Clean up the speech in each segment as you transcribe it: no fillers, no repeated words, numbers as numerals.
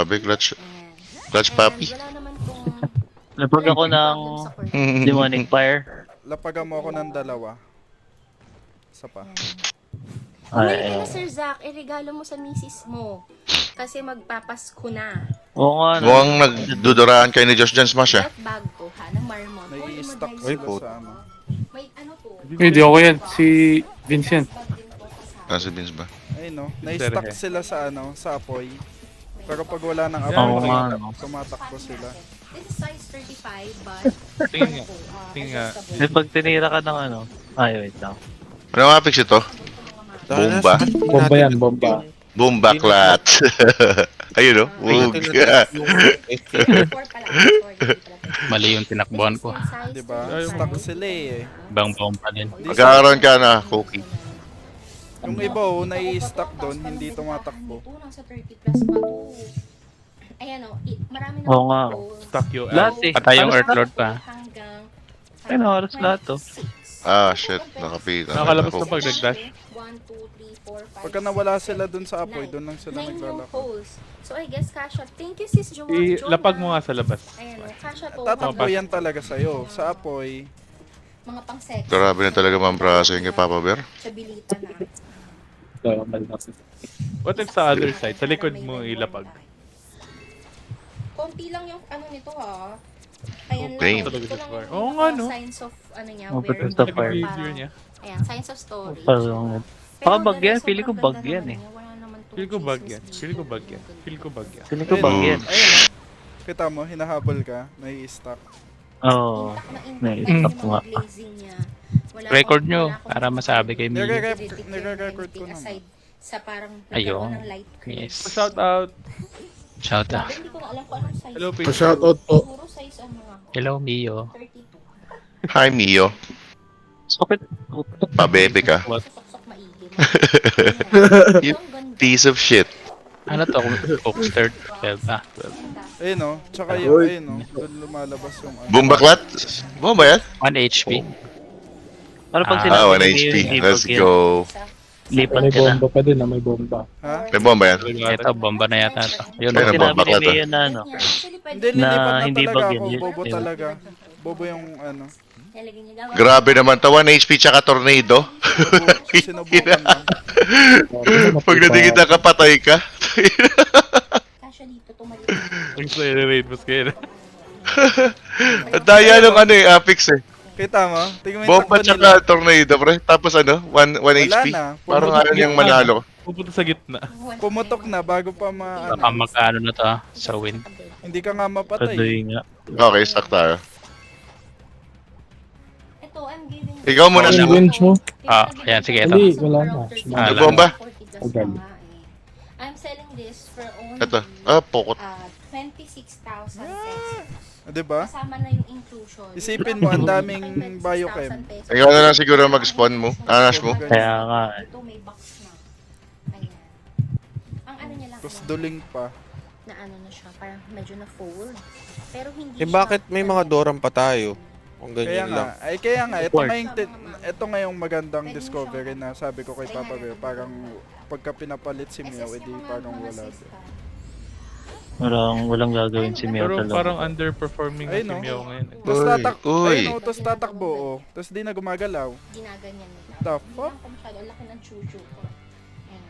Grabe, clutch. Ayan. Clutch And puppy. wala naman pong Napag ako ng problem sa core. demonic fire. Lapagan mo ako ng dalawa. Isa pa. Bumili ka Ay, na, Sir Zach. Iregalo mo sa misis mo. Kasi magpapasko na. oo nga. no. Mukhang nagduduraan kayo ni Josh Jan Smash That bag to, ha? Ng Marmont. Uy, Nai-stock mag-guys sila ko. sa ano. May ano to? Hindi ako yan. Si Vincent. Bag din to kasama. Ah, si Vince ba? Ayun no, nai-stock sila sa ano, sa apoy. Pero pag wala ng Oo apoy, nga, no. tumatakbo sila. This is size 35, but Tingin nga. Tingin nga. Kasi pag tinira ka ng ano, ay wait lang. Ano nga fix ito? Bomba? Bomba yan, bomba. Bomba clutch. Ayun, no? Wug. Mali yung tinakbuhan ko. Diba? Stuck sila eh. Ibang bomba din. Magkakaroon ka na, Cookie. Yung iba oh, nai-stuck doon, hindi tumatakbo. Nasa 30 plus pa to. Ayan o, marami na Oo nga. Stuck yung Lahat eh. Patay yung Halos Earthlord pa. Hanggang Ay, no, halos lahat to. Ah, shit. Nakapita. Nakakalabas na pag nag-dash. 1, 2, 3, 4, 5, Pagka nawala sila doon sa apoy, doon lang sila 9 yung naglalakad. holes. So I guess Kasha, thank you sis Joanna. Ilapag mo nga sa labas. Ayan o, Kasha to. Tatakbo yan talaga sa'yo. Sa apoy, Mga pang sex. Grabe na talaga mambraso yung kay Papa Bear. Sa bilita na. What if sa other side? Sa likod mo ilapag. Konti lang yung ano nito ha. Ayan Damn. lang. Ito lang yung Oo nga, no? signs of ano niya, Oh, wearing but the parang- fire. Video niya. Ayan, signs of storage. Parang, Pero baka bag the yan. rest, Feeling ko sobrang bag ganda yan naman eh. niya. Wala naman tong Feel ko bag chismis yan. dito. Feel ko bag yan. Feel ko bag yan. feeling ko bag yan. ayun oh. Kita mo, hinahabol ka, nai-stuck. Oo. Intact nga. glazing niya. Wala Record akong- nyo wala akong para masabi kay Mio. Nire-record ko naman. aside sa parang Ayun. nagkaroon ng light curve. Yes. Shout out. Shout out. Hindi ko na alam kung anong size. Hello, Pete. Pa-shoutout po. Siguro size ano nga. Hello, Mio. 32. Hi, Mio. Sakit. Pabebe ka. Susok-sok maigim. You Ang ganda. piece of shit. Ano to? Cookster 12. Ah, 12. Ayun oh, tsaka yung ayun oh, doon lumalabas yung ano. Bomba clutch? Bomba yan? 1 HP. Ano pag Ah, sinabi Ah, 1 ni HP. Mio, Let's hindi go. Lipat May ka na. bomba pa din, may bomba. Ha? May bomba yan? Ito, bomba na yata ito. Yun, Ayun, Pag bomba sinabi ni clutch, Mio na ano, Actually, pwede Hindi, Na lilipat na hindi talaga bag ako. yan, Bobo yun. talaga. Bobo yung ano. nilagay niya daw. Grabe naman to. 1 HP tsaka tornado. Sinubukan na. Pag natingin na kapatay ka. Kasha dito, tumalit. Ang raid mas kayo. Ang daya nung ano eh, Apex eh. Kita mo? Tingnan mo yung Bomba takbo tsaka nila. tornado, pre. Tapos ano, 1 Wala HP. na. Parang ayaw niyang manalo. Pupunta sa gitna. Pumutok na bago pa ma... Baka magkaano na to ah, sa win. Hindi ka nga mapatay. kadoy nga. Okay, stuck tayo. Ito, I'm giving... Ikaw muna Ang siya. range mo? Ah, ayan, sige, ito. Hindi, wala na. Ah, May bomba? I'm selling this for only Ito. Ah, pokot. 26,000 pesos. Ah, diba? Kasama na yung inclusion. Isipin mo, ang daming 26,000 biochem. pesos. Ikaw na lang siguro mag-spawn mo. Anas mo. Kaya nga eh. Ito may box na. Ayan. Ang ano niya lang, Tapos ayan, duling pa. na ano na siya, parang medyo na fold. Pero hindi Eh bakit may mga doram pa tayo? Kung Kaya ganyan lang. nga, ay kaya nga, ito Support. nga yung, ito nga yung magandang discovery na sabi ko kay Papa Bear, parang pagka pinapalit si Mio, edi parang wala. Walang gagawin si Mio Pero talaga. parang underperforming na Ayun, si no? Mio ngayon. Tapos Uy, uy. ayun o, tapos tatakbo o. Tapos di na gumagalaw. Ginaganyan nila. The Hindi fuck? lang ko masyado, ang laki ng chuchu ko. Ayan.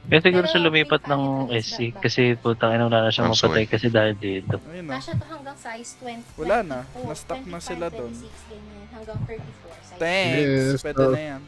Kaya siguro siya lumipat ng SC kasi putang ina wala na siyang Ang mapatay kasi dahil dito. Ayun o. Kasha to hanggang size 20. Wala na. 24, Na-stuck na sila 25, doon. 26, ganyan. Hanggang 34 size. Thanks. Yes, Pwede sir. na yan.